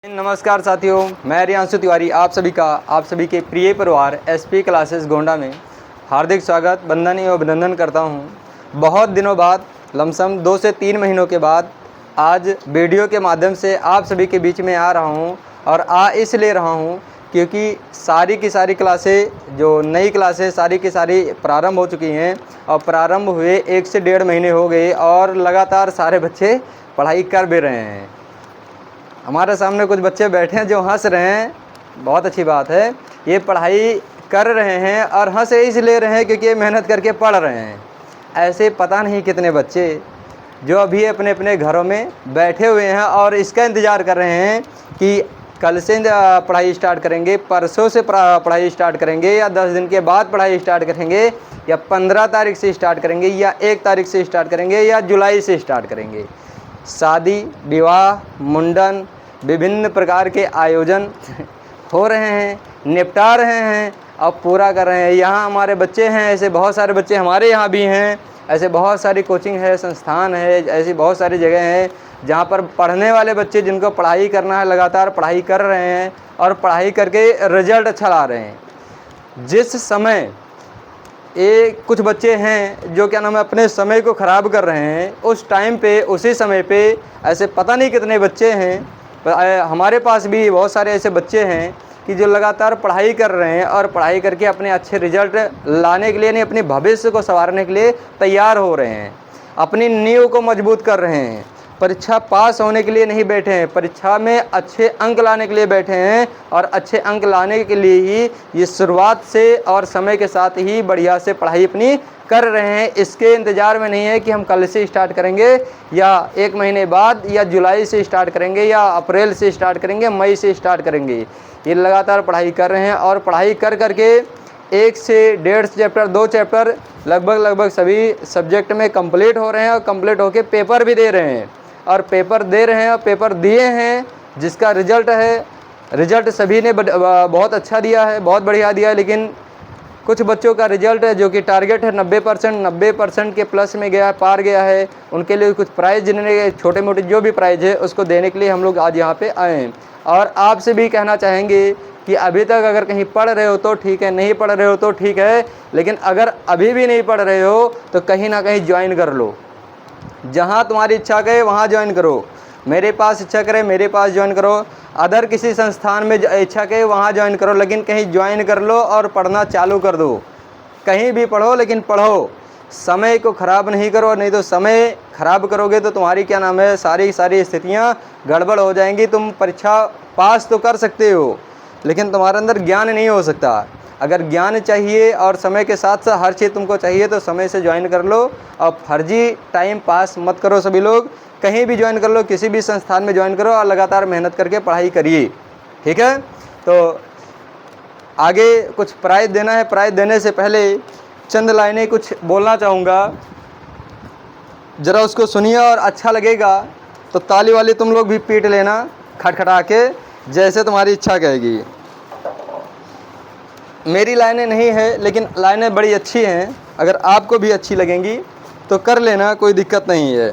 नमस्कार साथियों, मैं रियांशु तिवारी आप सभी के प्रिय परिवार एसपी क्लासेस गोंडा में हार्दिक स्वागत, वंदन एवं अभिनंदन करता हूं। बहुत दिनों बाद, लमसम 2 से 3 महीनों के बाद आज वीडियो के माध्यम से आप सभी के बीच में आ रहा हूं। और इसलिए रहा हूं क्योंकि सारी की सारी क्लासें, जो नई क्लासें सारी की सारी प्रारंभ हो चुकी हैं और प्रारंभ हुए 1 से 1.5 महीने हो गए और लगातार सारे बच्चे पढ़ाई कर भी रहे हैं। हमारे सामने कुछ बच्चे बैठे हैं जो हंस रहे हैं, बहुत अच्छी बात है। ये पढ़ाई कर रहे हैं और हंस इसलिए रहे हैं क्योंकि ये मेहनत करके पढ़ रहे हैं। ऐसे पता नहीं कितने बच्चे जो अभी अपने अपने घरों में बैठे हुए हैं और इसका इंतज़ार कर रहे हैं कि कल से पढ़ाई स्टार्ट करेंगे, परसों से पढ़ाई स्टार्ट करेंगे, या 10 दिन के बाद पढ़ाई स्टार्ट करेंगे, या 15 तारीख से स्टार्ट करेंगे, या 1 तारीख से स्टार्ट करेंगे, या जुलाई से स्टार्ट करेंगे। शादी, विवाह, मुंडन, विभिन्न प्रकार के आयोजन हो रहे हैं, निपटा रहे हैं और पूरा कर रहे हैं। यहाँ हमारे बच्चे हैं, ऐसे बहुत सारे बच्चे हमारे यहाँ भी हैं। ऐसे बहुत सारी कोचिंग है, संस्थान है, ऐसी बहुत सारी जगह हैं जहाँ पर पढ़ने वाले बच्चे जिनको पढ़ाई करना है लगातार पढ़ाई कर रहे हैं और पढ़ाई करके रिजल्ट अच्छा ला रहे हैं। जिस समय कुछ बच्चे हैं जो क्या नाम है अपने समय को ख़राब कर रहे हैं, उस टाइम पे, उसी समय पे ऐसे पता नहीं कितने बच्चे हैं। हमारे पास भी बहुत सारे ऐसे बच्चे हैं कि जो लगातार पढ़ाई कर रहे हैं और पढ़ाई करके अपने अच्छे रिजल्ट लाने के लिए, नहीं अपने भविष्य को संवारने के लिए तैयार हो रहे हैं, अपनी नींव को मजबूत कर रहे हैं। परीक्षा पास होने के लिए नहीं बैठे हैं, परीक्षा में अच्छे अंक लाने के लिए बैठे हैं। और अच्छे अंक लाने के लिए ही ये शुरुआत से और समय के साथ ही बढ़िया से पढ़ाई अपनी कर रहे हैं। इसके इंतज़ार में नहीं है कि हम कल से स्टार्ट करेंगे, या 1 महीने बाद, या जुलाई से स्टार्ट करेंगे, या अप्रैल से स्टार्ट करेंगे, मई से स्टार्ट करेंगे। ये लगातार पढ़ाई कर रहे हैं और पढ़ाई कर करके 1 से 1.5 चैप्टर, 2 चैप्टर लगभग सभी सब्जेक्ट में कंप्लीट हो रहे हैं और कंप्लीट होके पेपर भी दे रहे हैं। और पेपर दे रहे हैं और पेपर दिए हैं, जिसका रिजल्ट है, रिजल्ट सभी ने बहुत अच्छा दिया है, बहुत बढ़िया दिया है। लेकिन कुछ बच्चों का रिजल्ट है जो कि टारगेट है 90% के प्लस में गया है, पार गया है। उनके लिए कुछ प्राइज़ जिन्हें छोटे मोटे जो भी प्राइज़ है उसको देने के लिए हम लोग आज यहाँ पे आए हैं। और आपसे भी कहना चाहेंगे कि अभी तक अगर कहीं पढ़ रहे हो तो ठीक है, नहीं पढ़ रहे हो तो ठीक है, लेकिन अगर अभी भी नहीं पढ़ रहे हो तो कहीं ना कहीं ज्वाइन कर लो। जहाँ तुम्हारी इच्छा करे वहाँ ज्वाइन करो। मेरे पास इच्छा करे मेरे पास ज्वाइन करो, अदर किसी संस्थान में इच्छा करे वहाँ ज्वाइन करो, लेकिन कहीं ज्वाइन कर लो और पढ़ना चालू कर दो। कहीं भी पढ़ो लेकिन पढ़ो, समय को ख़राब नहीं करो, नहीं तो समय ख़राब करोगे तो तुम्हारी क्या नाम है सारी स्थितियाँ गड़बड़ हो जाएंगी। तुम परीक्षा पास तो कर सकते हो लेकिन तुम्हारे अंदर ज्ञान नहीं हो सकता। अगर ज्ञान चाहिए और समय के साथ साथ हर चीज़ तुमको चाहिए तो समय से ज्वाइन कर लो और फर्जी टाइम पास मत करो। सभी लोग कहीं भी ज्वाइन कर लो, किसी भी संस्थान में ज्वाइन करो और लगातार मेहनत करके पढ़ाई करिए, ठीक है। तो आगे कुछ प्राइज़ देना है, प्राइज़ देने से पहले चंद लाइनें कुछ बोलना चाहूँगा, ज़रा उसको सुनिए और अच्छा लगेगा तो ताली वाली तुम लोग भी पीट लेना खटखटा के, जैसे तुम्हारी इच्छा कहेगी। मेरी लाइनें नहीं है लेकिन लाइनें बड़ी अच्छी हैं, अगर आपको भी अच्छी लगेंगी तो कर लेना, कोई दिक्कत नहीं है।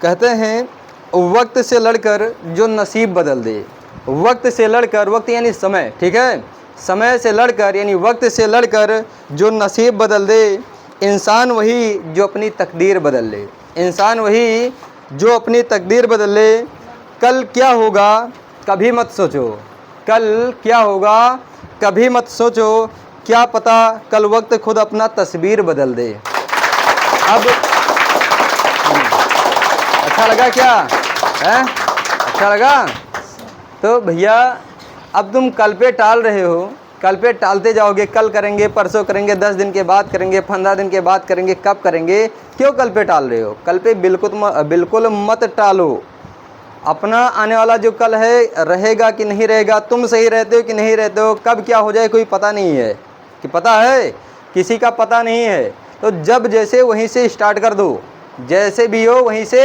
कहते हैं वक्त से लड़कर जो नसीब बदल दे, वक्त से लड़कर, वक्त यानी समय, ठीक है, समय से लड़कर यानी वक्त से लड़कर जो नसीब बदल दे, इंसान वही जो अपनी तकदीर बदल ले, इंसान वही जो अपनी तकदीर बदल ले। कल क्या होगा कभी मत सोचो, कल क्या होगा कभी मत सोचो, क्या पता कल वक्त खुद अपना तस्वीर बदल दे। अब अच्छा लगा क्या है? अच्छा लगा? तो भैया अब तुम कल पे टाल रहे हो, कल पे टालते जाओगे, कल करेंगे, परसों करेंगे, 10 दिन के बाद करेंगे, 15 दिन के बाद करेंगे, कब करेंगे? क्यों कल पे टाल रहे हो? कल पे बिल्कुल मत टालो। अपना आने वाला जो कल है रहेगा कि नहीं रहेगा, तुम सही रहते हो कि नहीं रहते हो, कब क्या हो जाए कोई पता नहीं है। कि पता है? किसी का पता नहीं है। तो जब जैसे वहीं से स्टार्ट कर दो, जैसे भी हो वहीं से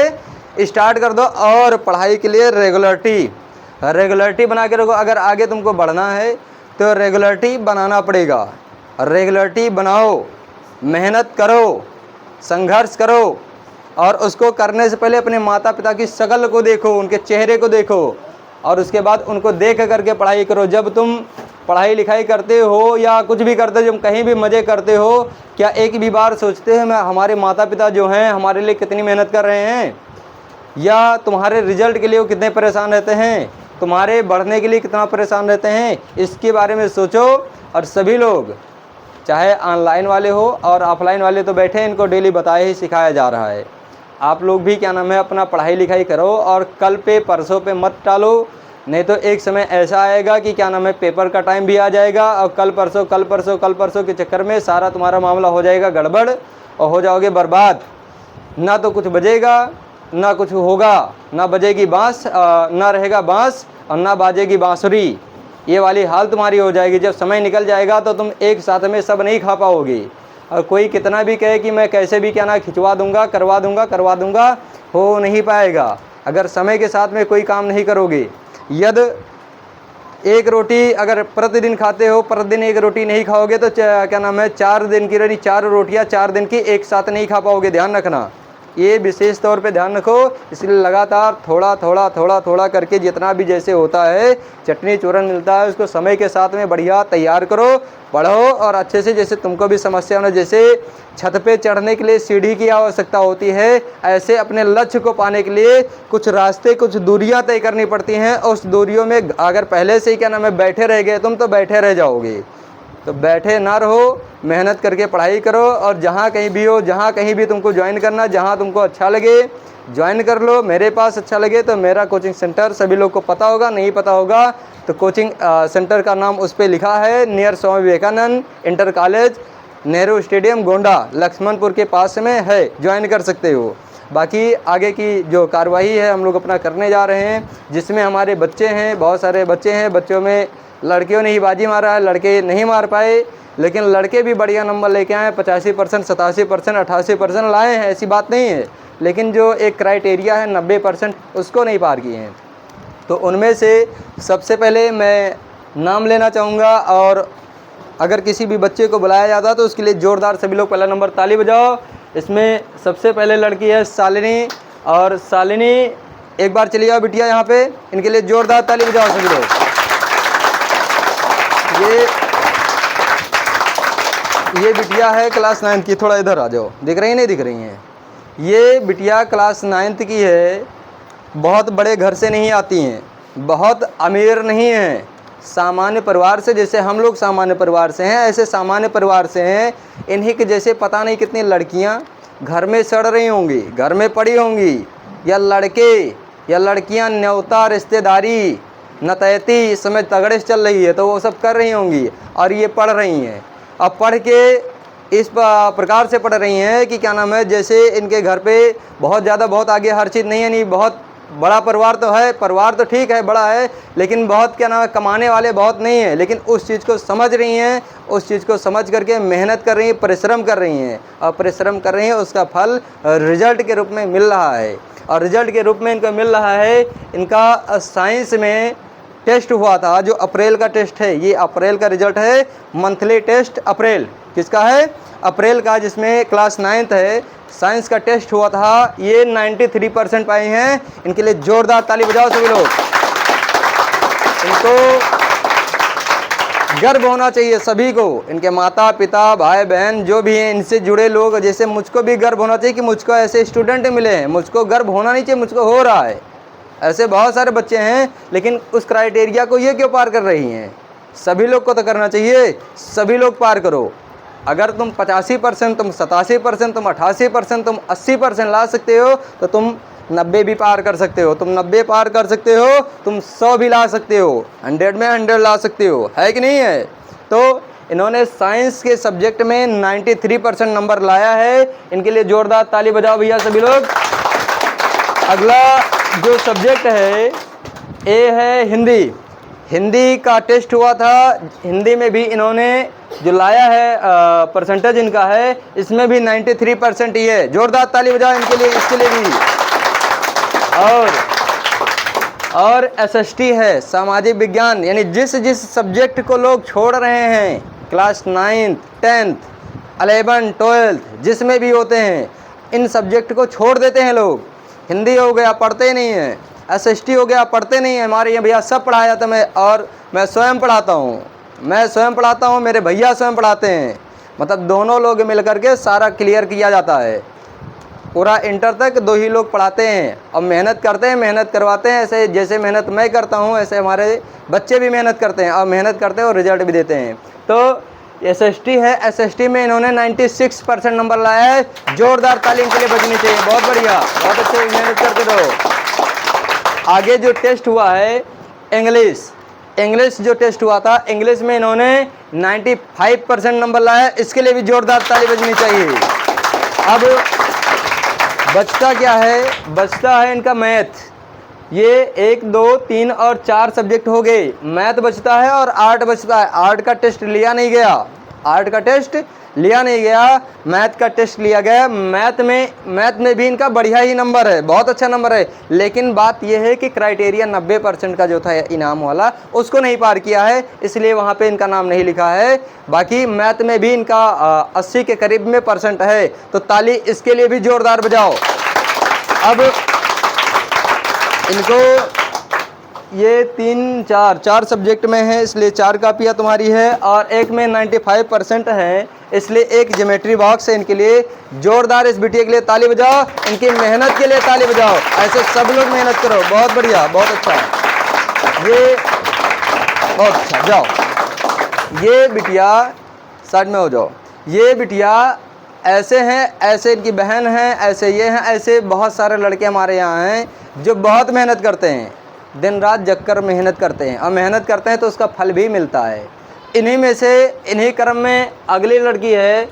स्टार्ट कर दो। और पढ़ाई के लिए रेगुलरिटी बना के रखो। अगर आगे तुमको बढ़ना है तो रेगुलरिटी बनाना पड़ेगा। रेगुलरिटी बनाओ, मेहनत करो, संघर्ष करो और उसको करने से पहले अपने माता पिता की शक्ल को देखो, उनके चेहरे को देखो, और उसके बाद उनको देख करके पढ़ाई करो। जब तुम पढ़ाई लिखाई करते हो या कुछ भी करते हो, जब कहीं भी मज़े करते हो, क्या एक भी बार सोचते हो मैं हमारे माता पिता जो हैं हमारे लिए कितनी मेहनत कर रहे हैं, या तुम्हारे रिजल्ट के लिए वो कितने परेशान रहते हैं, तुम्हारे बढ़ने के लिए कितना परेशान रहते हैं? इसके बारे में सोचो। और सभी लोग, चाहे ऑनलाइन वाले हो और ऑफलाइन वाले तो बैठे, इनको डेली बताया ही सिखाया जा रहा है। आप लोग भी क्या नाम है अपना पढ़ाई लिखाई करो और कल पे परसों पे मत टालो, नहीं तो एक समय ऐसा आएगा कि क्या नाम है पेपर का टाइम भी आ जाएगा और कल परसों के चक्कर में सारा तुम्हारा मामला हो जाएगा गड़बड़ और हो जाओगे बर्बाद। ना तो कुछ बजेगा, ना कुछ होगा, ना बजेगी बाँस, ना रहेगा बाँस और ना बाजेगी बाँसुरी। ये वाली हाल तुम्हारी हो जाएगी। जब समय निकल जाएगा तो तुम एक साथ में सब नहीं खा पाओगे। और कोई कितना भी कहे कि मैं कैसे भी क्या ना खिंचवा दूंगा, करवा दूंगा, हो नहीं पाएगा अगर समय के साथ में कोई काम नहीं करोगे। यदि एक रोटी अगर प्रतिदिन खाते हो, प्रतिदिन एक रोटी नहीं खाओगे तो क्या नाम है 4 दिन की यानी 4 रोटियां 4 दिन की एक साथ नहीं खा पाओगे। ध्यान रखना, ये विशेष तौर पे ध्यान रखो। इसलिए लगातार थोड़ा करके जितना भी जैसे होता है चटनी चूरन मिलता है उसको समय के साथ में बढ़िया तैयार करो, पढ़ो और अच्छे से। जैसे तुमको भी समस्या हो, जैसे छत पे चढ़ने के लिए सीढ़ी की आवश्यकता होती है, ऐसे अपने लक्ष्य को पाने के लिए कुछ रास्ते, कुछ दूरियां तय करनी पड़ती हैं। और उस दूरियों में अगर पहले से ही क्या नाम है बैठे रह गए तुम तो बैठे रह जाओगे। तो बैठे ना रहो, मेहनत करके पढ़ाई करो और जहाँ कहीं भी हो, जहाँ कहीं भी तुमको ज्वाइन करना, जहाँ तुमको अच्छा लगे ज्वाइन कर लो। मेरे पास अच्छा लगे तो मेरा कोचिंग सेंटर सभी लोग को पता होगा, नहीं पता होगा तो कोचिंग सेंटर का नाम उस पर लिखा है, near Swami Vivekananda inter college, Nehru stadium Gonda, Lakshmanpur के पास में है, ज्वाइन कर सकते हो। बाकी आगे की जो कार्रवाई है हम लोग अपना करने जा रहे हैं, जिसमें हमारे बच्चे हैं, बहुत सारे बच्चे हैं। बच्चों में लड़कियों ने ही बाजी मारा है, लड़के नहीं मार पाए, लेकिन लड़के भी बढ़िया नंबर लेके आए, 85%, 87%, 88% लाए हैं, ऐसी बात नहीं है। लेकिन जो एक क्राइटेरिया है 90% उसको नहीं पार किए हैं। तो उनमें से सबसे पहले मैं नाम लेना चाहूँगा, और अगर किसी भी बच्चे को बुलाया जाता तो उसके लिए ज़ोरदार सभी लोग पहला नंबर ताली बजाओ। इसमें सबसे पहले लड़की है शालिनी, और शालिनी एक बार चलिए आओ बिटिया यहाँ पे, इनके लिए ज़ोरदार ताली बजाओ सभी लोग। ये बिटिया है क्लास 9 की, थोड़ा इधर आ जाओ, दिख रही नहीं दिख रही हैं? ये बिटिया क्लास 9 की है, बहुत बड़े घर से नहीं आती हैं, बहुत अमीर नहीं हैं, सामान्य परिवार से, जैसे हम लोग सामान्य परिवार से हैं ऐसे सामान्य परिवार से हैं। इन्हीं के जैसे पता नहीं कितनी लड़कियां घर में सड़ रही होंगी, घर में पड़ी होंगी, या लड़के या लड़कियां न्योता रिश्तेदारी नतैती इस समय तगड़े से चल रही है तो वो सब कर रही होंगी, और ये पढ़ रही हैं। अब पढ़ के इस प्रकार से पढ़ रही हैं कि क्या नाम है, जैसे इनके घर पे बहुत ज़्यादा बहुत आगे हर चीज़ नहीं है, नहीं बहुत बड़ा परिवार तो है, परिवार तो ठीक है बड़ा है, लेकिन बहुत क्या नाम है कमाने वाले बहुत नहीं है। लेकिन उस चीज़ को समझ रही हैं, उस चीज़ को समझ करके मेहनत कर रही हैं, परिश्रम कर रही हैं, और परिश्रम कर रही हैं उसका फल रिजल्ट के रूप में मिल रहा है। और रिजल्ट के रूप में इनको मिल रहा है, इनका साइंस में टेस्ट हुआ था, जो अप्रैल का टेस्ट है, ये अप्रैल का रिजल्ट है, मंथली टेस्ट अप्रैल किसका है, अप्रैल का, जिसमें क्लास 9 है, साइंस का टेस्ट हुआ था, ये 93% पाए हैं। इनके लिए जोरदार ताली बजाओ सभी लोग। इनको गर्व होना चाहिए सभी को, इनके माता पिता भाई बहन जो भी हैं, इनसे जुड़े लोग, जैसे मुझको भी गर्व होना चाहिए कि मुझको ऐसे स्टूडेंट मिले हैं। मुझको गर्व होना नहीं चाहिए, मुझको हो रहा है। ऐसे बहुत सारे बच्चे हैं, लेकिन उस क्राइटेरिया को ये क्यों पार कर रही हैं? सभी लोग को तो करना चाहिए, सभी लोग पार करो। अगर तुम 85%, तुम 87%, तुम 88%, तुम 80% ला सकते हो तो तुम 90 भी पार कर सकते हो, तुम 90 पार कर सकते हो, तुम 100 भी ला सकते हो, 100 में 100 ला सकते हो, है कि नहीं है? तो इन्होंने साइंस के सब्जेक्ट में 93% नंबर लाया है, इनके लिए जोरदार ताली बजाओ भैया सभी लोग। अगला जो सब्जेक्ट है ए है हिंदी। हिंदी का टेस्ट हुआ था, हिंदी में भी इन्होंने जो लाया है परसेंटेज इनका है, इसमें भी 93% ही है। जोरदार ताली बजाओ इनके लिए, इसके लिए भी। और एसएसटी है, सामाजिक विज्ञान, यानी जिस सब्जेक्ट को लोग छोड़ रहे हैं क्लास 9, 10, 11, 12 जिसमें भी होते हैं, इन सब्जेक्ट को छोड़ देते हैं लोग। हिंदी हो गया पढ़ते ही नहीं हैं, SST हो गया पढ़ते नहीं हैं। हमारे यहाँ भैया सब पढ़ाया जाता है, और मैं स्वयं पढ़ाता हूँ, मैं स्वयं पढ़ाता हूँ, मेरे भैया स्वयं पढ़ाते हैं। मतलब दोनों लोग मिल करके सारा क्लियर किया जाता है। पूरा इंटर तक 2 ही लोग पढ़ाते हैं और मेहनत करते हैं, मेहनत करवाते हैं। ऐसे जैसे मेहनत मैं करता हूँ ऐसे हमारे बच्चे भी मेहनत करते हैं, और मेहनत करते हैं और रिजल्ट भी देते हैं। तो SST है, SST में इन्होंने 96% नंबर लाया है। जोरदार ताली इनके लिए बजनी चाहिए। बहुत बढ़िया, बहुत अच्छे, मेहनत करते रहो। आगे जो टेस्ट हुआ है इंग्लिश जो टेस्ट हुआ था, इंग्लिश में इन्होंने 95% नंबर लाया है। इसके लिए भी जोरदार ताली बजनी चाहिए। अब बचता क्या है? बचता है इनका मैथ। ये 1, 2, 3 और 4 सब्जेक्ट हो गए। मैथ बचता है और आर्ट बचता है। आर्ट का टेस्ट लिया नहीं गया, आर्ट का टेस्ट लिया नहीं गया, मैथ का टेस्ट लिया गया। मैथ में भी इनका बढ़िया ही नंबर है, बहुत अच्छा नंबर है। लेकिन बात यह है कि क्राइटेरिया 90% का जो था इनाम वाला, उसको नहीं पार किया है, इसलिए वहाँ पे इनका नाम नहीं लिखा है। बाकी मैथ में भी इनका 80 के करीब में % है। तो ताली इसके लिए भी जोरदार बजाओ। अब इनको ये 3, 4 सब्जेक्ट में है, इसलिए 4 कापियाँ तुम्हारी है, और एक में 95% है, इसलिए एक ज्योमेट्री बॉक्स है। इनके लिए जोरदार इस बिटिया के लिए ताली बजाओ, इनकी मेहनत के लिए ताली बजाओ। ऐसे सब लोग मेहनत करो। बहुत बढ़िया, बहुत अच्छा, ये बहुत अच्छा। जाओ, ये बिटिया साइड में हो जाओ। ये बिटिया ऐसे हैं, ऐसे इनकी बहन हैं, ऐसे ये हैं, ऐसे बहुत सारे लड़के हमारे यहाँ हैं जो बहुत मेहनत करते हैं, दिन रात जगकर मेहनत करते हैं, और मेहनत करते हैं तो उसका फल भी मिलता है। इन्हीं में से, इन्हीं क्रम में अगली लड़की है,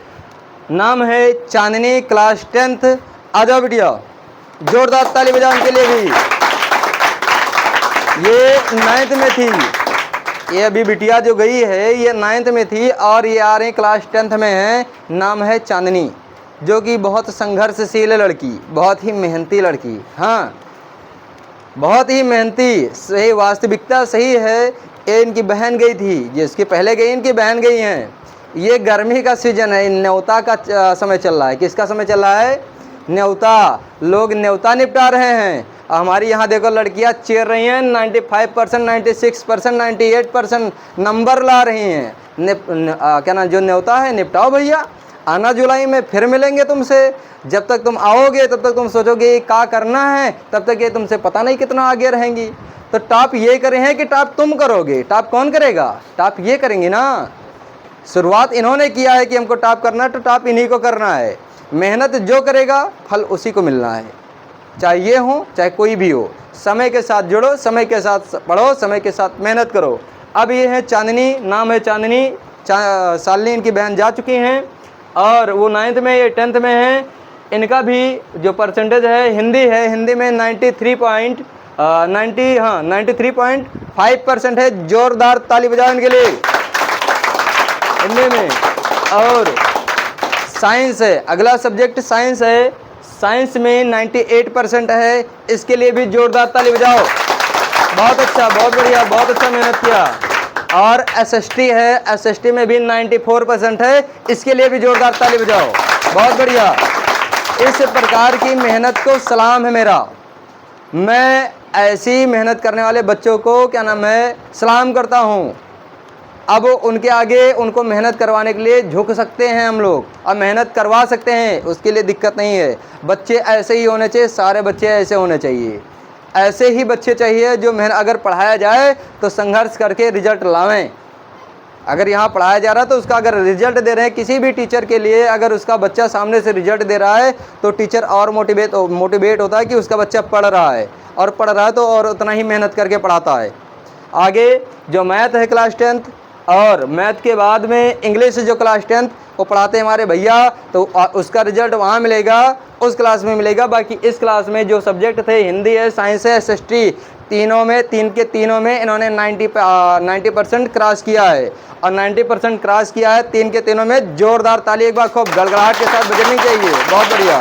नाम है चांदनी, क्लास 10th। आ जाओ बिटिया, जोरदार ताली बजाओ इनके लिए भी। ये 9th में थी, ये अभी बिटिया जो गई है ये 9th में थी, और ये आ रही क्लास 10th में है। नाम है चांदनी, जो कि बहुत संघर्षशील लड़की, बहुत ही मेहनती लड़की। हाँ, बहुत ही मेहनती, सही, वास्तविकता सही है। ये इनकी बहन गई थी, जिसके पहले गई इनकी बहन गई हैं। ये गर्मी का सीजन है, न्योता का समय चल रहा है। किसका समय चल रहा है? न्योता। लोग न्योता निपटा रहे हैं। हमारी यहाँ देखो लड़कियाँ चेर रही हैं, 95%, 96%, 98% नंबर ला रही हैं। क्या ना, जो न्योता है निपटाओ भैया। आना जुलाई में फिर मिलेंगे तुमसे। जब तक तुम आओगे तब तक तुम सोचोगे क्या करना है, तब तक ये तुमसे पता नहीं कितना आगे रहेंगी। तो टॉप ये करे हैं कि टॉप तुम करोगे। टॉप कौन करेगा? टॉप ये करेंगे ना। शुरुआत इन्होंने किया है कि हमको टॉप करना है, तो टॉप इन्हीं को करना है। मेहनत जो करेगा फल उसी को मिलना है, चाहे ये हो चाहे कोई भी हो। समय के साथ जुड़ो, समय के साथ पढ़ो, समय के साथ मेहनत करो। अब ये है चांदनी, नाम है चांदनी। शालिनी इनकी बहन जा चुकी हैं, और वो 9th में, ये 10th में है। इनका भी जो परसेंटेज है, हिंदी है, हिंदी में 93.5% है। जोरदार ताली बजाओ इनके लिए हिंदी में। और साइंस है, अगला सब्जेक्ट साइंस है। साइंस में 98% है, इसके लिए भी जोरदार ताली बजाओ। बहुत अच्छा, बहुत बढ़िया, बहुत अच्छा मेहनत किया। और SST है, SST में भी 94% है, इसके लिए भी जोरदार ताली बजाओ। बहुत बढ़िया। इस प्रकार की मेहनत को सलाम है मेरा। मैं ऐसी मेहनत करने वाले बच्चों को क्या नाम है, सलाम करता हूँ। अब उनके आगे उनको मेहनत करवाने के लिए झुक सकते हैं हम लोग, और मेहनत करवा सकते हैं, उसके लिए दिक्कत नहीं है। बच्चे ऐसे ही होने चाहिए, सारे बच्चे ऐसे होने चाहिए। ऐसे ही बच्चे चाहिए जो मेहनत, अगर पढ़ाया जाए तो संघर्ष करके रिजल्ट लावें। अगर यहाँ पढ़ाया जा रहा है तो उसका अगर रिजल्ट दे रहे हैं, किसी भी टीचर के लिए अगर उसका बच्चा सामने से रिजल्ट दे रहा है तो टीचर और मोटिवेट होता है कि उसका बच्चा पढ़ रहा है, और पढ़ रहा है तो और उतना ही मेहनत करके पढ़ाता है। आगे जो मैथ है क्लास 10th, और मैथ के बाद में इंग्लिश जो क्लास 10th वो पढ़ाते हैं हमारे भैया, तो उसका रिजल्ट वहाँ मिलेगा, उस क्लास में मिलेगा। बाकी इस क्लास में जो सब्जेक्ट थे, हिंदी है, साइंस है, SST, तीनों में इन्होंने 90% क्रॉस किया है, और 90% क्रॉस किया है। तीन के तीनों में जोरदार ताली एक बार खूब गड़गड़ाहट के साथ बजनी चाहिए। बहुत बढ़िया।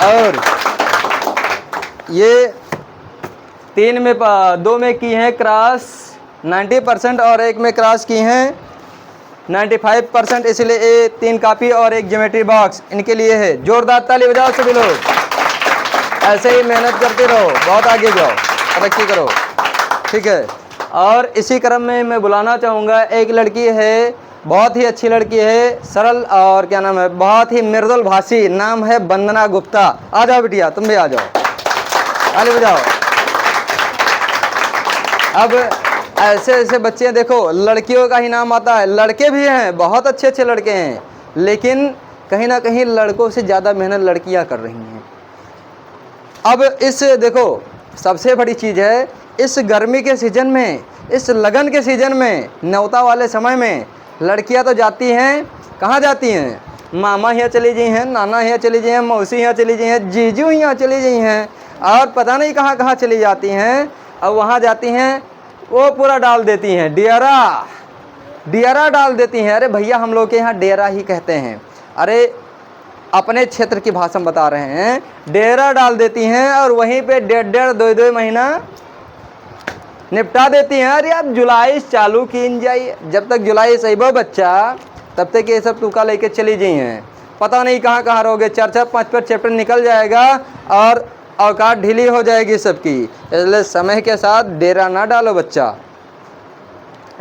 और ये 3 में 2 में की हैं क्रॉस 90%, और 1 में क्रॉस की हैं 95%, इसलिए ये 3 कॉपी और एक ज्योमेट्री बॉक्स इनके लिए है। जोरदार ताली बजाओ सभी लोग। ऐसे ही मेहनत करते रहो, बहुत आगे जाओ, तरक्की करो, ठीक है। और इसी क्रम में मैं बुलाना चाहूँगा, एक लड़की है, बहुत ही अच्छी लड़की है, सरल और क्या नाम है, बहुत ही मृदुल भाषी, नाम है वंदना गुप्ता। आ जाओ बिटिया, तुम भी आ जाओ, ताली बजाओ। अब ऐसे ऐसे बच्चे देखो, लड़कियों का ही नाम आता है, लड़के भी हैं, बहुत अच्छे अच्छे लड़के हैं, लेकिन कहीं ना कहीं लड़कों से ज़्यादा मेहनत लड़कियां कर रही हैं। अब इस देखो, सबसे बड़ी चीज़ है, इस गर्मी के सीज़न में, इस लगन के सीज़न में, न्योता वाले समय में लड़कियां तो जाती हैं, कहाँ जाती हैं? मामा यहाँ चली गई हैं, नाना यहाँ चली गई हैं, मौसी यहाँ चली गई हैं, जीजू यहाँ चली गई हैं, और पता नहीं कहाँ कहाँ चली जाती हैं। अब वहाँ जाती हैं, वो पूरा डाल देती हैं, डियरा डाल देती हैं। अरे भैया, हम लोग के यहाँ डेरा ही कहते हैं। अरे अपने क्षेत्र की भाषा में बता रहे हैं, डेरा डाल देती हैं और वहीं पे 1.5 2 महीना निपटा देती हैं। अरे आप जुलाई चालू की जाइए, जब तक जुलाई सहीबो बच्चा, तब तक ये सब तुका लेके चली गई हैं, पता नहीं कहाँ कहाँ रहोगे, 4 5 चैप्टर निकल जाएगा और औकात ढीली हो जाएगी सबकी। इसलिए समय के साथ डेरा ना डालो बच्चा,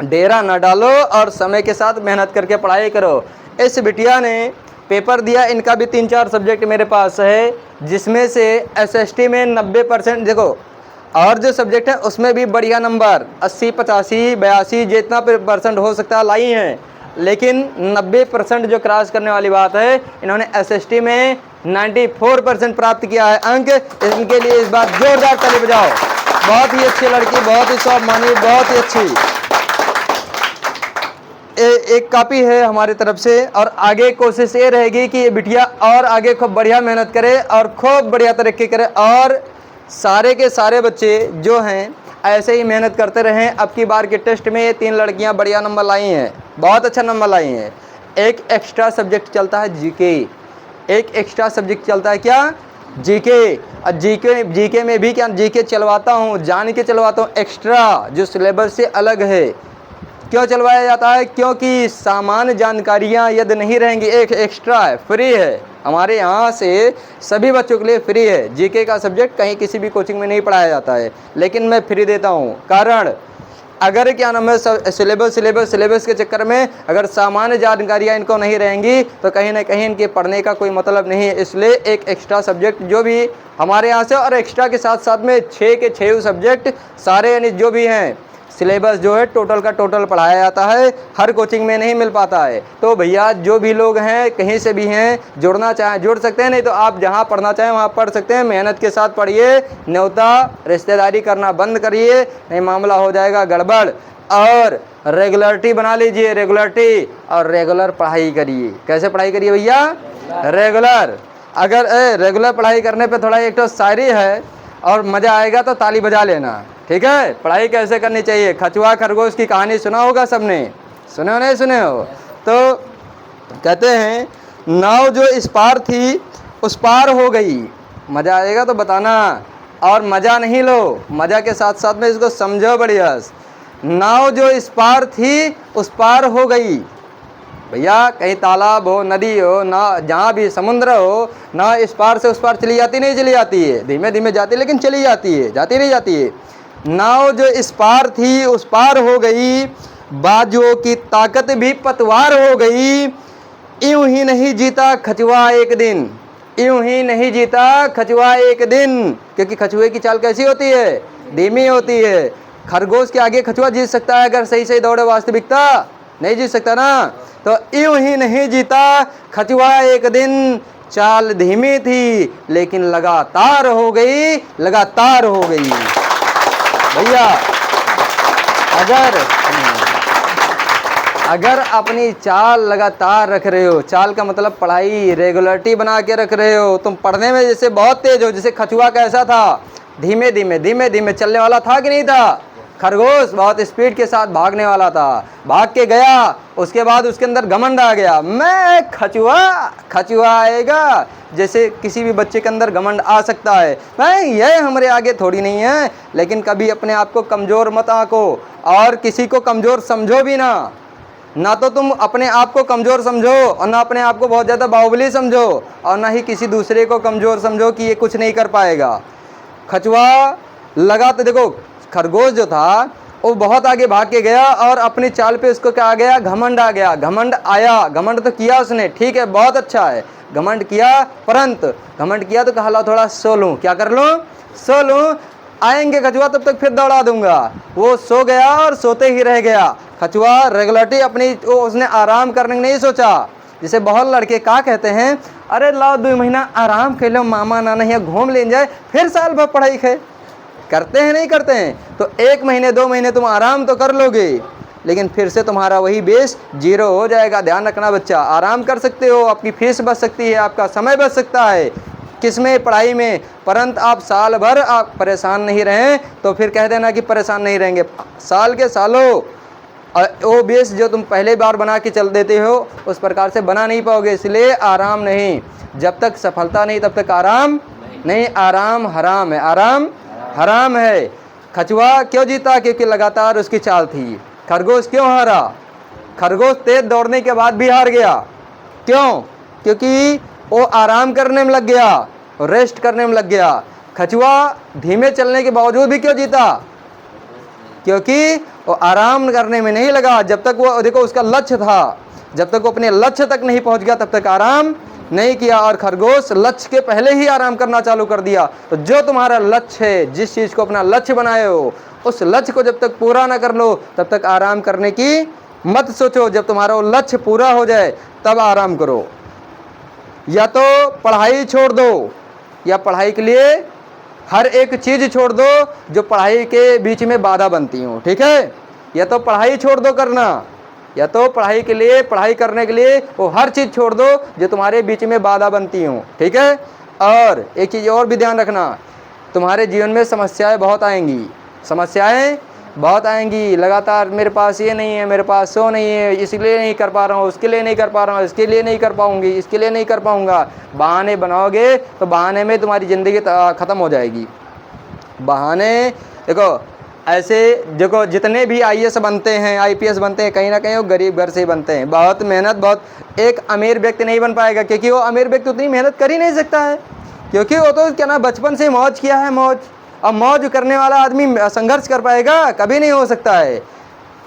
डेरा ना डालो और समय के साथ मेहनत करके पढ़ाई करो। इस बिटिया ने पेपर दिया, इनका भी 3-4 सब्जेक्ट मेरे पास है, जिसमें से एसएसटी में 90%, देखो और जो सब्जेक्ट है उसमें भी बढ़िया नंबर 80 85 82 जितना % हो सकता है लाई हैं, लेकिन 90% जो क्रॉस करने वाली बात है, इन्होंने एसएसटी में 94% प्राप्त किया है अंक। इनके लिए इस बार जोरदार ताली बजाओ। बहुत ही अच्छी लड़की, बहुत ही स्वाभिमानी, बहुत ही अच्छी। एक कॉपी है हमारी तरफ से, और आगे कोशिश ये रहेगी कि ये बिटिया और आगे खूब बढ़िया मेहनत करे और खूब बढ़िया तरक्की करे, और सारे के सारे बच्चे जो हैं ऐसे ही मेहनत करते रहें। अब की बार के टेस्ट में ये 3 लड़कियां बढ़िया नंबर लाई हैं, बहुत अच्छा नंबर लाई हैं। एक एक्स्ट्रा सब्जेक्ट चलता है जीके, एक एक्स्ट्रा सब्जेक्ट चलता है क्या, जीके। और जीके में भी क्या जीके चलवाता हूँ, जान के चलवाता हूँ, एक्स्ट्रा जो सिलेबस से अलग है। क्यों चलवाया जाता है? क्योंकि सामान्य जानकारियाँ यदि नहीं रहेंगी, एक एक्स्ट्रा है, फ्री है, हमारे यहाँ से सभी बच्चों के लिए फ्री है। जीके का सब्जेक्ट कहीं किसी भी कोचिंग में नहीं पढ़ाया जाता है, लेकिन मैं फ्री देता हूँ। कारण अगर क्या नाम है, सिलेबस के चक्कर में अगर सामान्य जानकारियाँ इनको नहीं रहेंगी तो कहीं ना कहीं इनके पढ़ने का कोई मतलब नहीं है। इसलिए एक एक्स्ट्रा सब्जेक्ट जो भी हमारे यहाँ से, और एक्स्ट्रा के साथ साथ में 6 के 6 सब्जेक्ट सारे, यानी जो भी हैं सिलेबस जो है टोटल का टोटल पढ़ाया जाता है, हर कोचिंग में नहीं मिल पाता है। तो भैया जो भी लोग हैं, कहीं से भी हैं, जुड़ना चाहें जुड़ सकते हैं, नहीं तो आप जहां पढ़ना चाहें वहां पढ़ सकते हैं। मेहनत के साथ पढ़िए, न्योता रिश्तेदारी करना बंद करिए, नहीं मामला हो जाएगा गड़बड़। और रेगुलरिटी बना लीजिए, रेगुलरिटी, और रेगुलर पढ़ाई करिए। कैसे पढ़ाई करिए भैया? रेगुलर। अगर रेगुलर पढ़ाई करने पे थोड़ा एक तो शायरी है और मज़ा आएगा तो ताली बजा लेना, ठीक है। पढ़ाई कैसे करनी चाहिए? खचुआ खरगोश की कहानी सुना होगा सबने, सुने हो नहीं सुने हो? तो कहते हैं नाव जो इस पार थी उस पार हो गई। मज़ा आएगा तो बताना, और मज़ा नहीं लो, मज़ा के साथ साथ में इसको समझो बढ़िया। नाव जो इस पार थी उस पार हो गई। भैया कहीं तालाब हो, नदी हो, ना जहाँ भी समुद्र हो, ना इस पार से उस पार चली जाती नहीं चली जाती है, धीमे धीमे जाती है, लेकिन चली जाती है, जाती नहीं जाती है। नाव जो इस पार थी उस पार हो गई, बाजुओं की ताकत भी पतवार हो गई। यूं ही नहीं जीता खचुआ एक दिन, यूं ही नहीं जीता खचुआ एक दिन। क्योंकि खचुए की चाल कैसी होती है? धीमी होती है। खरगोश के आगे खचुआ जीत सकता है अगर सही सही दौड़े, वास्तविकता नहीं जीत सकता ना। तो यूं ही नहीं जीता खचुआ एक दिन, चाल धीमी थी लेकिन लगातार हो गई, लगातार हो गई। भैया अगर अपनी चाल लगातार रख रहे हो, चाल का मतलब पढ़ाई रेगुलरिटी बना के रख रहे हो, तुम पढ़ने में जैसे बहुत तेज हो, जैसे खचुआ कैसा था, धीमे धीमे चलने वाला था कि नहीं था? खरगोश बहुत स्पीड के साथ भागने वाला था, भाग के गया, उसके बाद उसके अंदर घमंड आ गया, मैं खचुआ आएगा। जैसे किसी भी बच्चे के अंदर घमंड आ सकता है, नहीं ये हमारे आगे थोड़ी नहीं है। लेकिन कभी अपने आप को कमज़ोर मत आंको और किसी को कमज़ोर समझो भी ना। ना तो तुम अपने आप को कमज़ोर समझो और ना अपने आप को बहुत ज़्यादा बाहुबली समझो और ना ही किसी दूसरे को कमज़ोर समझो कि ये कुछ नहीं कर पाएगा। कछुआ लगा तो देखो, खरगोश जो था वो बहुत आगे भाग के गया और अपनी चाल पे उसको क्या आ गया, घमंड आ गया, घमंड आया। घमंड तो किया उसने, ठीक है, बहुत अच्छा है, घमंड किया, परंतु घमंड किया तो कहा ला थोड़ा सो लूँ, क्या कर लूँ, सो लूँ, आएंगे कछुआ तब तक फिर दौड़ा दूंगा। वो सो गया और सोते ही रह गया। कछुआ रेगुलरिटी अपनी उसने आराम करने की नहीं सोचा। जिसे बहुत लड़के क्या कहते हैं, अरे लाओ 2 महीना आराम कर लो, मामा नाना यहाँ घूम ले जाए, फिर साल भर पढ़ाई है। करते हैं नहीं करते हैं? तो 1 महीने 2 महीने तुम आराम तो कर लोगे, लेकिन फिर से तुम्हारा वही बेस 0 हो जाएगा। ध्यान रखना बच्चा, आराम कर सकते हो, आपकी फीस बच सकती है, आपका समय बच सकता है, किसमें, पढ़ाई में, परंतु आप साल भर आप परेशान नहीं रहें तो फिर कह देना कि परेशान नहीं रहेंगे। साल के सालों वो बेस जो तुम पहले बार बना के चल देते हो उस प्रकार से बना नहीं पाओगे। इसलिए आराम नहीं, जब तक सफलता नहीं तब तक आराम नहीं। आराम हराम है, आराम हराम है। कछुआ क्यों जीता? क्योंकि लगातार उसकी चाल थी। खरगोश क्यों हारा? खरगोश तेज दौड़ने के बाद भी हार गया। क्यों? क्योंकि वो आराम करने में लग गया, रेस्ट करने में लग गया। कछुआ धीमे चलने के बावजूद भी क्यों जीता? क्योंकि वो आराम करने में नहीं लगा। जब तक वो, देखो, उसका लक्ष्य था, जब तक वो अपने लक्ष्य तक नहीं पहुंच गया तब तक आराम नहीं किया। और खरगोश लक्ष्य के पहले ही आराम करना चालू कर दिया। तो जो तुम्हारा लक्ष्य है, जिस चीज़ को अपना लक्ष्य बनाए हो, उस लक्ष्य को जब तक पूरा ना कर लो तब तक आराम करने की मत सोचो। जब तुम्हारा वो लक्ष्य पूरा हो जाए तब आराम करो। या तो पढ़ाई छोड़ दो, या पढ़ाई के लिए हर एक चीज़ छोड़ दो जो पढ़ाई के बीच में बाधा बनती हो, ठीक है। या तो पढ़ाई छोड़ दो करना, या तो पढ़ाई के लिए, पढ़ाई करने के लिए वो हर चीज़ छोड़ दो जो तुम्हारे बीच में बाधा बनती हो, ठीक है। और एक चीज़ और भी ध्यान रखना, तुम्हारे जीवन में समस्याएं बहुत आएंगी, समस्याएं बहुत आएंगी। लगातार मेरे पास ये नहीं है, मेरे पास वो नहीं है, इसलिए नहीं कर पा रहा हूँ, उसके लिए नहीं कर पा रहा हूँ, इसके लिए नहीं कर पाऊँगी, इसके लिए नहीं कर पाऊँगा। बहाने बनाओगे तो बहाने में तुम्हारी ज़िंदगी ख़त्म हो जाएगी। बहाने, देखो, ऐसे देखो, जितने भी IAS बनते हैं, IPS बनते हैं, कहीं ना कहीं वो गरीब घर से ही बनते हैं। बहुत मेहनत, बहुत एक अमीर व्यक्ति नहीं बन पाएगा, क्योंकि वो अमीर व्यक्ति उतनी मेहनत कर ही नहीं सकता है, क्योंकि वो तो क्या ना, बचपन से मौज किया है, मौज। अब मौज करने वाला आदमी संघर्ष कर पाएगा? कभी नहीं हो सकता है।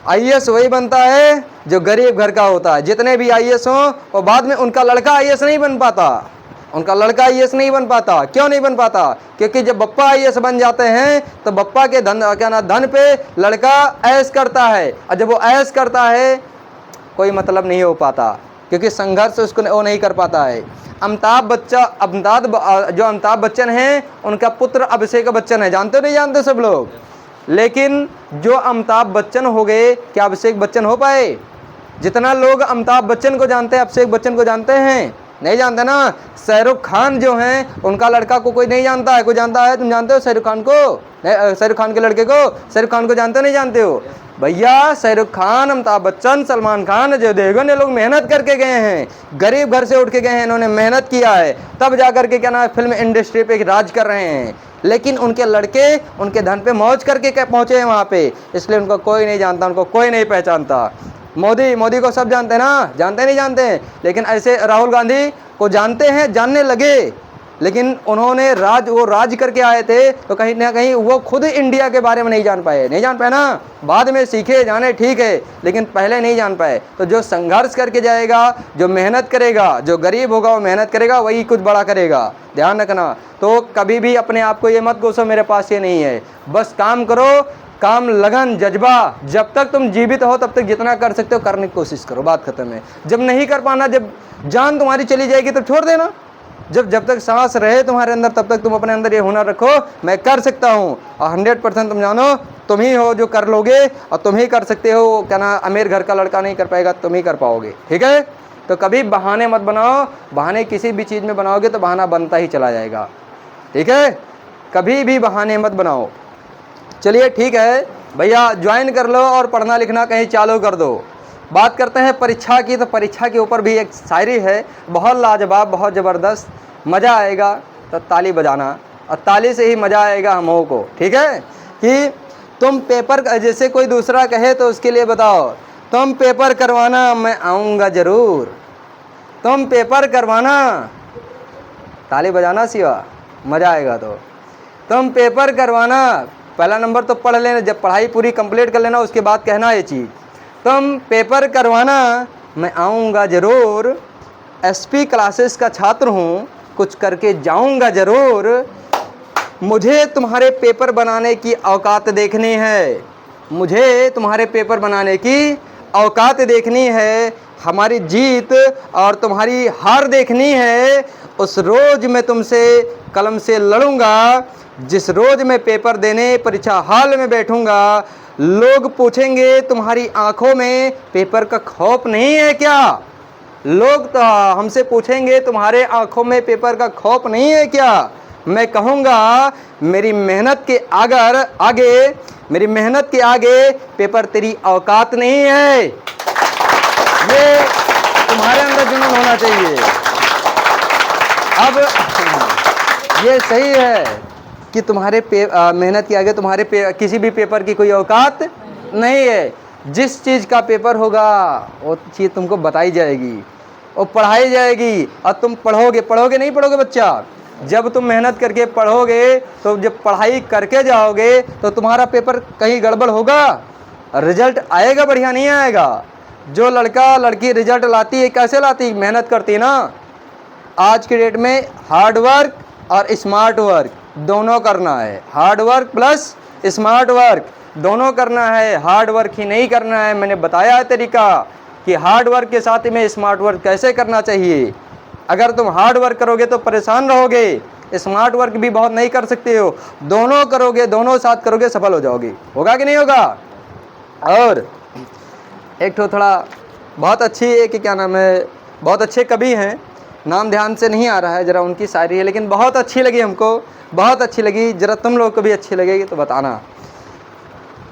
IAS वही बनता है जो गरीब घर का होता है। जितने भी IAS हों और बाद में उनका लड़का IAS नहीं बन पाता, उनका लड़का IAS नहीं बन पाता। क्यों नहीं बन पाता? क्योंकि जब बप्पा IAS बन जाते हैं तो बप्पा के धन पे लड़का ऐश करता है, और जब वो ऐश करता है कोई मतलब नहीं हो पाता, क्योंकि संघर्ष उसको वो नहीं कर पाता है। जो अमिताभ बच्चन हैं उनका पुत्र अभिषेक बच्चन है, जानते हो नहीं जानते सब लोग? लेकिन जो अमिताभ बच्चन हो गए, क्या अभिषेक बच्चन हो पाए? जितना लोग अमिताभ बच्चन को जानते हैं, अभिषेक बच्चन को जानते हैं? नहीं जानते ना। शाहरुख खान जो हैं उनका लड़का को कोई नहीं जानता है। कोई जानता है? तुम जानते हो शाहरुख खान को? शाहरुख खान के लड़के को? शाहरुख खान को जानते हो नहीं जानते हो? भैया, शाहरुख खान, अमिताभ बच्चन, सलमान खान, अजय देवगन, ये लोग मेहनत करके गए हैं, गरीब घर से उठ के गए हैं, इन्होंने मेहनत किया है, तब जा करके क्या ना फिल्म इंडस्ट्री पे राज कर रहे हैं। लेकिन उनके लड़के उनके धन पे मौज करके क्या पहुँचे हैं वहाँ पे, इसलिए उनको कोई नहीं जानता, उनको कोई नहीं पहचानता। मोदी को सब जानते हैं ना? जानते नहीं जानते हैं? लेकिन ऐसे राहुल गांधी को जानते हैं, जानने लगे, लेकिन उन्होंने राज करके आए थे, तो कहीं ना कहीं वो खुद इंडिया के बारे में नहीं जान पाए ना। बाद में सीखे, जाने, ठीक है, लेकिन पहले नहीं जान पाए। तो जो संघर्ष करके जाएगा, जो मेहनत करेगा, जो गरीब होगा वो मेहनत करेगा, वही कुछ बड़ा करेगा। ध्यान रखना। तो कभी भी अपने आप को ये मत कोसो मेरे पास ये नहीं है। बस काम करो, काम, लगन, जज्बा। जब तक तुम जीवित हो तब तक जितना कर सकते हो करने की कोशिश करो, बात खत्म है। जब नहीं कर पाना, जब जान तुम्हारी चली जाएगी तब छोड़ देना। जब तक सांस रहे तुम्हारे अंदर तब तक तुम अपने अंदर ये हुनर रखो, मैं कर सकता हूँ। और 100% तुम जानो तुम ही हो जो कर लोगे, और तुम ही कर सकते हो। क्या ना, अमीर घर का लड़का नहीं कर पाएगा, तुम ही कर पाओगे, ठीक है। तो कभी बहाने मत बनाओ। बहाने किसी भी चीज़ में बनाओगे तो बहाना बनता ही चला जाएगा, ठीक है। कभी भी बहाने मत बनाओ। चलिए ठीक है भैया, ज्वाइन कर लो और पढ़ना लिखना कहीं चालू कर दो। बात करते हैं परीक्षा की। तो परीक्षा के ऊपर भी एक शायरी है, बहुत लाजवाब, बहुत ज़बरदस्त। मज़ा आएगा तो ताली बजाना, और ताली से ही मज़ा आएगा हम को, ठीक है। कि तुम पेपर, जैसे कोई दूसरा कहे तो उसके लिए बताओ, तुम पेपर करवाना, मैं आऊँगा ज़रूर। तुम पेपर करवाना, ताली बजाना सिवा, मज़ा आएगा। तो तुम पेपर करवाना, पहला नंबर तो पढ़ लेना, जब पढ़ाई पूरी कंप्लीट कर लेना उसके बाद कहना ये चीज़। तुम पेपर करवाना, मैं आऊँगा ज़रूर। एसपी क्लासेस का छात्र हूँ, कुछ करके जाऊँगा ज़रूर। मुझे तुम्हारे पेपर बनाने की औकात देखनी है, मुझे तुम्हारे पेपर बनाने की औकात देखनी है। हमारी जीत और तुम्हारी हार देखनी है। उस रोज़ मैं तुमसे कलम से लड़ूंगा, जिस रोज़ मैं पेपर देने परीक्षा हॉल में बैठूंगा। लोग पूछेंगे तुम्हारी आंखों में पेपर का खौफ नहीं है क्या? लोग तो हमसे पूछेंगे तुम्हारे आंखों में पेपर का खौफ नहीं है क्या? मैं कहूँगा मेरी मेहनत के आगे मेरी मेहनत के आगे पेपर तेरी औकात नहीं है। ये तुम्हारे अंदर जुनून होना चाहिए। अब ये सही है कि तुम्हारे मेहनत के आगे तुम्हारे किसी भी पेपर की कोई औकात नहीं है। जिस चीज़ का पेपर होगा वो चीज़ तुमको बताई जाएगी और पढ़ाई जाएगी, और तुम पढ़ोगे नहीं पढ़ोगे बच्चा। जब तुम मेहनत करके पढ़ोगे तो जब पढ़ाई करके जाओगे तो तुम्हारा पेपर कहीं गड़बड़ होगा, रिजल्ट आएगा बढ़िया नहीं आएगा। जो लड़का लड़की रिजल्ट लाती है कैसे लाती है? मेहनत करती है ना। आज की डेट में हार्ड वर्क और स्मार्ट वर्क दोनों करना है। Hard work plus smart work दोनों करना है, हार्ड वर्क ही नहीं करना है। मैंने बताया है तरीका कि हार्ड वर्क के साथ में स्मार्ट वर्क कैसे करना चाहिए। अगर तुम हार्ड वर्क करोगे तो परेशान रहोगे, स्मार्ट वर्क भी बहुत नहीं कर सकते हो। दोनों करोगे, दोनों साथ करोगे, सफल हो जाओगे। होगा कि नहीं होगा? और एक थोड़ा बहुत अच्छी एक क्या नाम है, बहुत अच्छे कवि हैं, नाम ध्यान से नहीं आ रहा है, ज़रा उनकी शायरी है, लेकिन बहुत अच्छी लगी हमको, बहुत अच्छी लगी। ज़रा तुम लोग को भी अच्छी लगेगी तो बताना।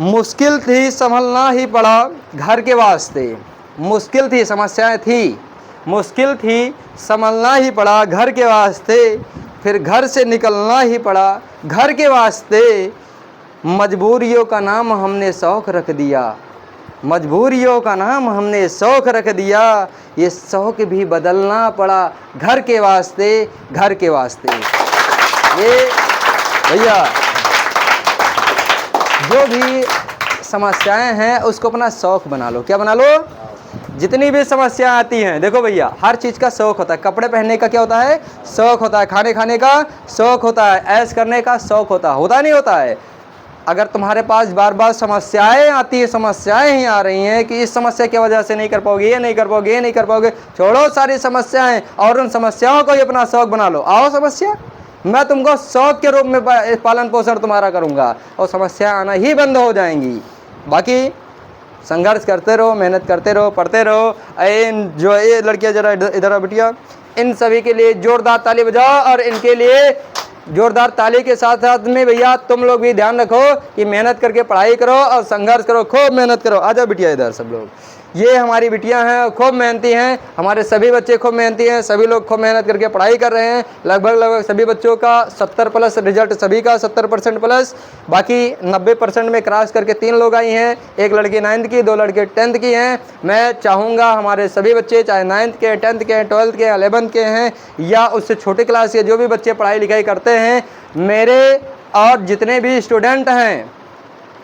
मुश्किल थी संभलना ही पड़ा घर के वास्ते, मुश्किल थी समस्याएं थी, मुश्किल थी संभलना ही पड़ा घर के वास्ते, फिर घर से निकलना ही पड़ा घर के वास्ते। मजबूरियों का नाम हमने शौक़ रख दिया, मजबूरियों का नाम हमने शौक़ रख दिया। ये शौक़ भी बदलना पड़ा घर के वास्ते, घर के वास्ते। ये भैया जो भी समस्याएं हैं उसको अपना शौक़ बना लो। क्या बना लो? जितनी भी समस्याएं आती हैं, देखो भैया हर चीज़ का शौक़ होता है। कपड़े पहनने का क्या होता है? शौक़ होता है। खाने खाने का शौक़ होता है। ऐश करने का शौक़ होता नहीं होता है। अगर तुम्हारे पास बार बार समस्याएं आती है, समस्याएं ही आ रही हैं कि इस समस्या की वजह से नहीं कर पाओगे, ये नहीं कर पाओगे, ये नहीं कर पाओगे, छोड़ो सारी समस्याएं और उन समस्याओं को ही अपना शौक़ बना लो। आओ समस्या, मैं तुमको शौक़ के रूप में पालन पोषण तुम्हारा करूँगा और समस्या आना ही बंद हो जाएंगी। बाकी संघर्ष करते रहो, मेहनत करते रहो, पढ़ते रहो। जो ये लड़कियाँ जरा इधर बिटिया, इन सभी के लिए जोरदार ताली बजाओ। और इनके लिए जोरदार ताली के साथ साथ में भैया तुम लोग भी ध्यान रखो कि मेहनत करके पढ़ाई करो और संघर्ष करो, खूब मेहनत करो। आ जाओ बिटिया इधर सब लोग। ये हमारी बिटियां हैं, खूब मेहनती हैं। हमारे सभी बच्चे खूब मेहनती हैं, सभी लोग खूब मेहनत करके पढ़ाई कर रहे हैं। लगभग सभी बच्चों का 70 प्लस रिजल्ट, सभी का 70% प्लस। बाकी 90% में क्रॉस करके 3 लोग आई हैं। एक लड़की 9th की, 2 लड़के 10th की हैं। मैं चाहूँगा हमारे सभी बच्चे चाहे 9th के, 10th के, 12th के, 11th के हैं या उससे छोटे क्लास के जो भी बच्चे पढ़ाई लिखाई करते हैं, मेरे और जितने भी स्टूडेंट हैं,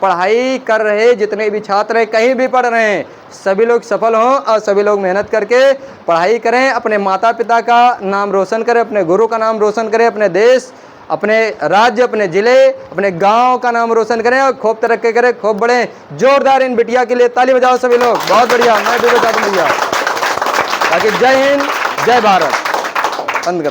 पढ़ाई कर रहे जितने भी छात्र हैं, कहीं भी पढ़ रहे हैं, सभी लोग सफल हों और सभी लोग मेहनत करके पढ़ाई करें। अपने माता पिता का नाम रोशन करें, अपने गुरु का नाम रोशन करें, अपने देश, अपने राज्य, अपने ज़िले, अपने गांव का नाम रोशन करें और खूब तरक्की करें, खूब बढ़ें। जोरदार इन बिटिया के लिए ताली बजाओ सभी लोग। बहुत बढ़िया, मैं भी बता दूँ भैया। ताकि जय हिंद, जय भारत। बंद कर।